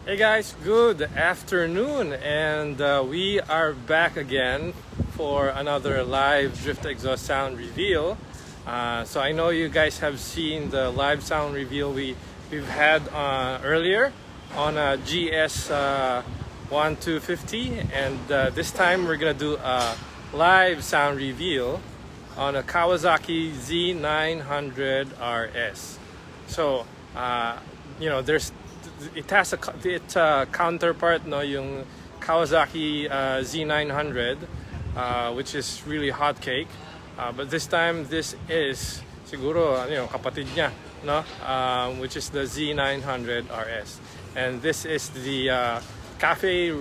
Hey guys, good afternoon, and we are back again for another live drift exhaust sound reveal. So I know you guys have seen the live sound reveal we've had earlier on a GS 1250, and this time we're gonna do a live sound reveal on a Kawasaki Z900rs. So it has its counterpart, no, yung Kawasaki Z900, which is really hot cake. But this time, this is siguro kapatid niya, no, which is the Z900rs, and this is the cafe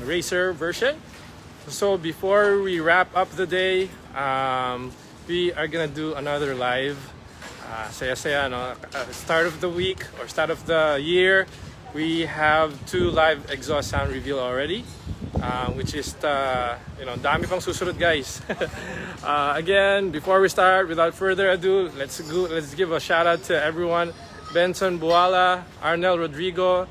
racer version. So before we wrap up the day, we are gonna do another live. Saya-saya, no? Start of the week or start of the year, we have 2 live exhaust sound reveal already, which is dami pang susunod, guys. Again, before we start, without further ado, let's give a shout out to everyone. Benson Buala, Arnel Rodrigo,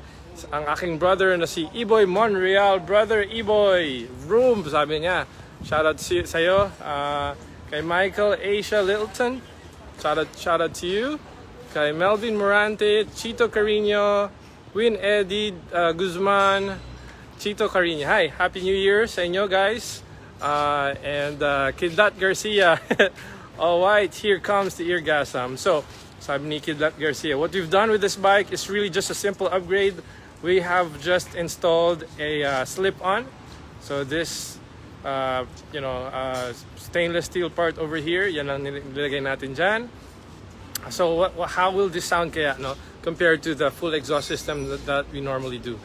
ang aking brother na si Iboy Monreal, brother Iboy, Vroom, sabi niya. Shout out sa'yo. Kay Michael Asia Littleton, shout out to you. Kay Melvin Morante, Chito Carino, Win Eddie Guzman, Chito Carino. Hi, Happy New Year sa inyo, guys. And Kidlat Garcia. All right, here comes the eargasm. So, sabi ni Kidlat Garcia, what we've done with this bike is really just a simple upgrade. We have just installed a slip-on. So this stainless steel part over here, yan ang nilagay natin dyan. So how will this sound kaya, no, compared to the full exhaust system that we normally do?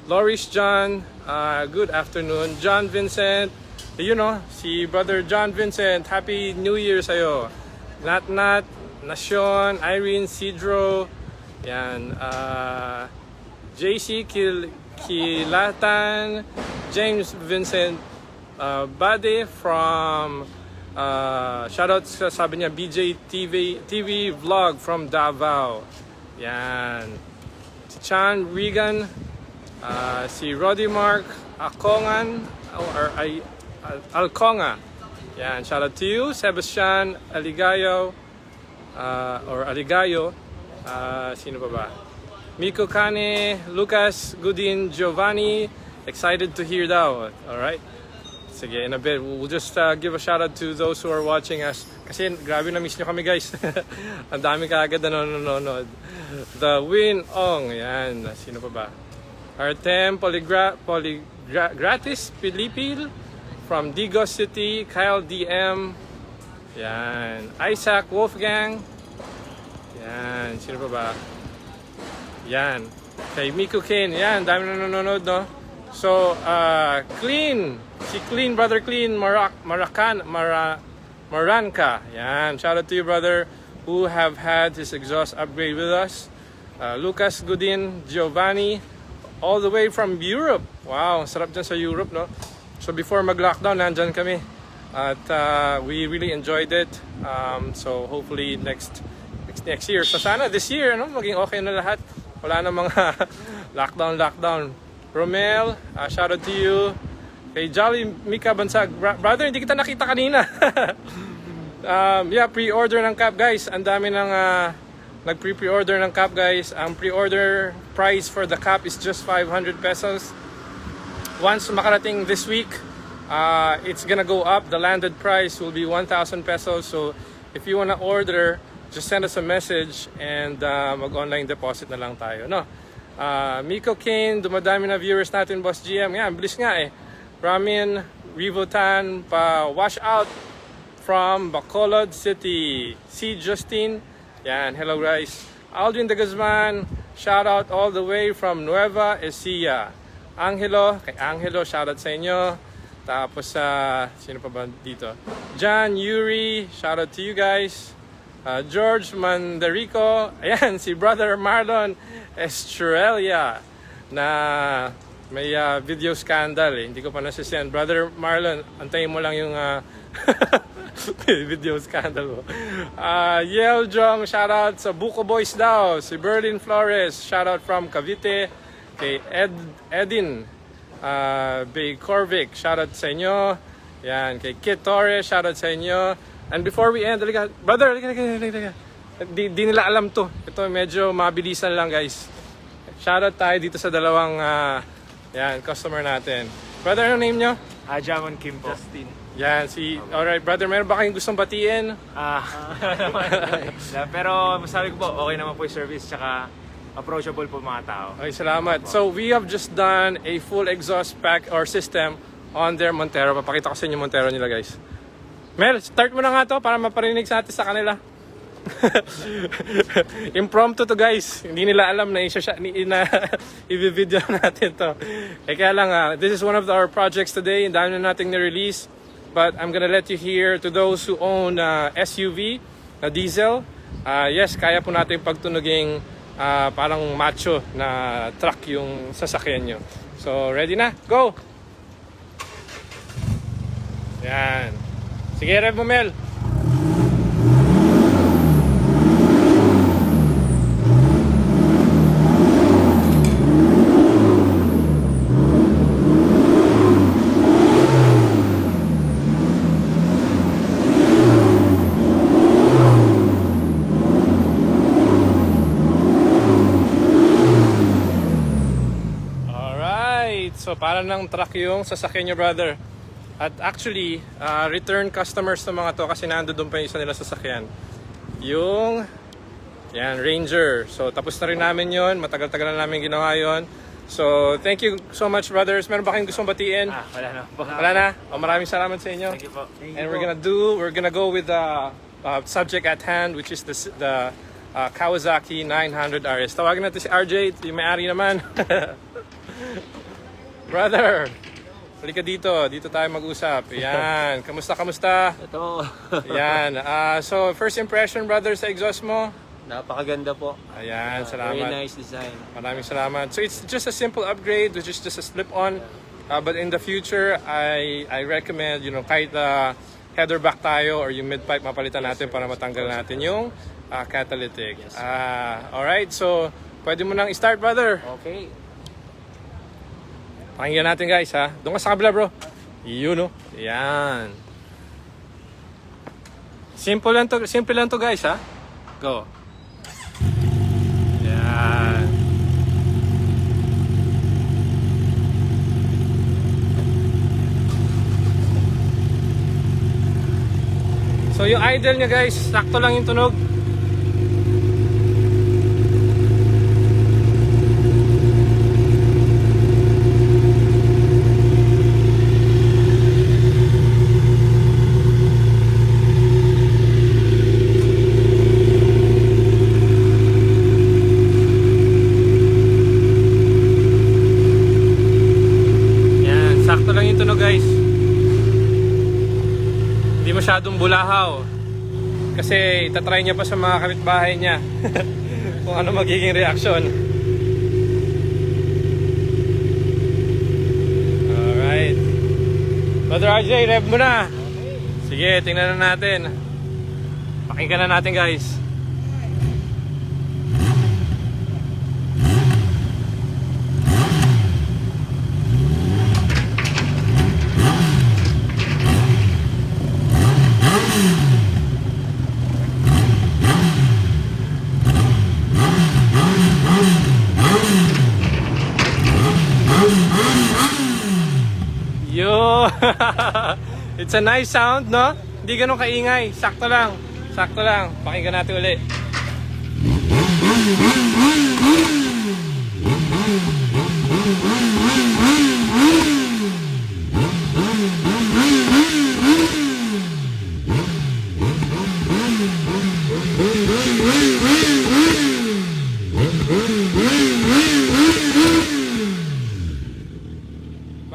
Loris John, good afternoon. John Vincent, si brother John Vincent, Happy New Year sa'yo. Nat, Nasyon, Irene, Sidro, yan, JC Kilatan, James Vincent, Bade from shoutout sa, sabi niya, BJ TV vlog from Davao. Yan. Si Chan Regan, si Roddy Mark Akongan or Alconga. Yan, shoutout to you. Sebastian Aligayo Aligayo. Sino pa ba? Miko Kane, Lucas Gudin, Giovanni. Excited to hear daw. All right. Sige, in a bit, we'll just give a shout out to those who are watching us. Kasi grabe na miss nyo kami, guys. Ang dami kaagad na nanonood. The Win Ong, yan. Sino pa ba? Artem Gratis Pilipil from Digos City. Kyle DM. Yan. Isaac Wolfgang. Yan. Sino pa ba? Yan. Kay Miko Kane. Yan, dami na nanonood, no? So, Clean. Si Clean, brother Clean, Maranka. Yan. Shout out to you, brother, who have had his exhaust upgrade with us. Lucas Gudin, Giovanni, all the way from Europe. Wow, sarap dyan sa Europe, no? So before mag-lockdown, nandyan kami. At we really enjoyed it. So hopefully next year. So sana this year, no, maging okay na lahat. Wala na mga lockdown. Romel, shout out to you. Kay Jolly Mika Bansag, brother, hindi kita nakita kanina. Pre-order ng cap, guys. Ang dami ng nag-pre-order ng cap, guys. Ang pre-order price for the cap is just 500 pesos. Once makarating this week, it's gonna go up. The landed price will be 1,000 pesos. So if you wanna order, just send us a message and mag-online deposit na lang tayo, no? Miko Kane, dumadami na viewers natin, Boss GM. Yan, bilis nga eh. Ramin Rivotan, wash out from Bacolod City. C. Justin, yan, hello guys. Aldrin de Guzman, shout out all the way from Nueva Ecija. Angelo, kay Angelo, shout out sa inyo. Tapos sino pa ba dito? John, Yuri, shout out to you guys. George Mandarico, ayan, si brother Marlon Estrella na may video scandal eh. Hindi ko pa nasisend. Brother Marlon, antayin mo lang yung video scandal mo. Yel Jong, shoutout sa Buko Boys daw. Si Berlin Flores, shoutout from Cavite. kay Edin Big Corvic, shoutout sa inyo. Yan, kay Kit Torres, shoutout sa inyo. And before we end, brother, di nila alam to. Ito medyo mabilisan lang guys. Shoutout tayo dito sa dalawang yan, customer natin. Brother, ano name nyo? Jamon Kim po. Justin. Yan, alright brother, meron ba kayong gustong batiin? Pero masabi ko po, okay naman po yung service, tsaka approachable po mga tao. Okay, salamat. So we have just done a full exhaust pack or system on their Montero. Papakita ko sa inyo Montero nila guys. Mel, start mo na nga to para maparinig sa atin sa kanila. Impromptu to guys. Hindi nila alam na i-video natin to. Kaya lang, this is one of our projects today. Ang dami na nating na-release. But I'm gonna let you hear to those who own SUV na diesel. Yes, kaya po natin pagtunuging parang macho na truck yung sasakyan nyo. So, ready na? Go! Yan. Sige, rev mo, Mel. So para ng truck yung sasakyan nyo brother. At actually, return customers ng mga to kasi nando doon pa yung isa nila sasakyan. Yung yan, Ranger. So tapos na rin namin yon. Matagal-tagal na namin ginawa yon. So thank you so much brothers. Meron ba kayong gustong batiin? Wala na po. Wala na? Maraming salamat sa inyo. Thank you po. And we're gonna go with the subject at hand, which is the Kawasaki 900rs. Tawagin natin si RJ, yung may-ari naman. Brother, halika dito. Dito tayo mag-usap. Yan. Kamusta? Ito. Yan. So, first impression, brother, sa exhaust mo? Napakaganda po. Ayan, salamat. Very nice design. Maraming salamat. So, it's just a simple upgrade, which is just a slip-on. But in the future, I recommend, kahit header back tayo or yung mid-pipe mapalitan natin para matanggal natin yung catalytic. Alright, so, pwede mo nang i-start, brother. Okay. Pakinggan natin guys ha. Doon ka sa kabila bro. Yun o. Yan. Simple lang to guys ha. Go. Yan. So yung idle niya guys, sakto lang yung tunog. Guys, hindi masyadong bulahaw kasi itatry niya pa sa mga kapitbahay niya kung ano magiging reaction. Alright, Brother RJ, rev mo na. Sige, tingnan na natin. Pakinggan na natin guys. Yo! It's a nice sound, no? Hindi ganun kaingay. Sakto lang. Sakto lang. Pakinggan natin ulit.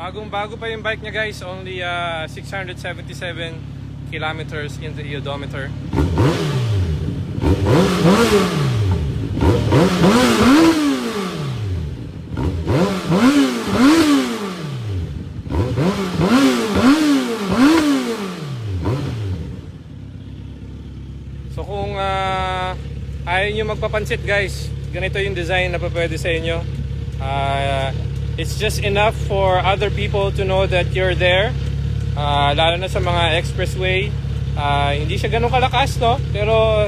Bagong-bago pa yung bike niya guys, only 677 kilometers in the odometer. So kung ayaw nyo magpapansit guys, ganito yung design na pwede sa inyo. It's just enough for other people to know that you're there. Lalo na sa mga expressway. Hindi siya ganun kalakas, no? Pero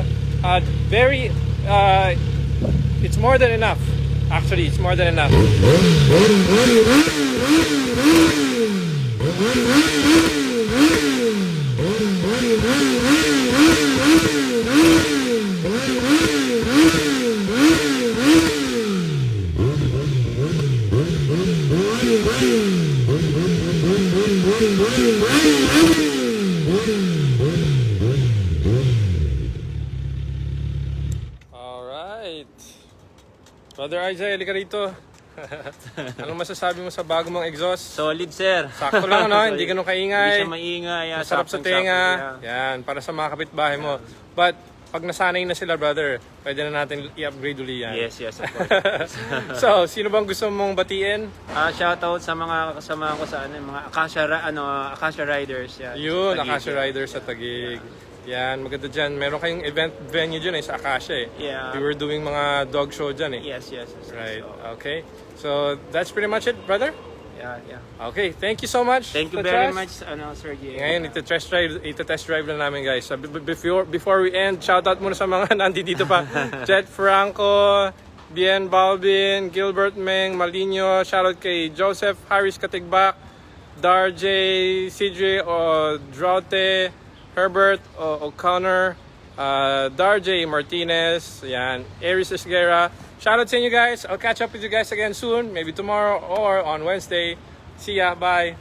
it's more than enough. Actually, it's more than enough. Alright. Brother Isaiah, halika rito. Anong masasabi mo sa bago mong exhaust? Solid, sir. Sakto lang, no? Hindi ganun kaingay. Hindi siya maingay. Masarap sa tenga. Yan, para sa mga kapitbahay mo. But, pag nasanay na sila, brother, pwede na natin i-upgrade uli yan. Yes, of course. So, sino bang gusto mong batiin? Shoutout sa mga kasama ko sa mga Acacia Riders. Yan, Yun, sa Taguig. Acacia Riders sa Taguig. Yan, maganda dyan. Meron kayong event venue dyan sa Acacia eh. Yeah. We were doing mga dog show dyan eh. Yes. Right, So, okay. So, that's pretty much it, brother? yeah. Okay, thank you so much. Thank you Sa very trust. much, Sergey. Ngayon, ito-test drive na namin, guys. So, before we end, shoutout muna sa mga nandito pa. Jet Franco, Bien Balbin, Gilbert Meng, Malinho, shoutout kay Joseph Harris Katigbak, Darjay, CJ Drote, Herbert O'Connor, Darjay Martinez, yan, Aries Esguera. Shoutout sa inyo guys. I'll catch up with you guys again soon, maybe tomorrow or on Wednesday. See ya, bye.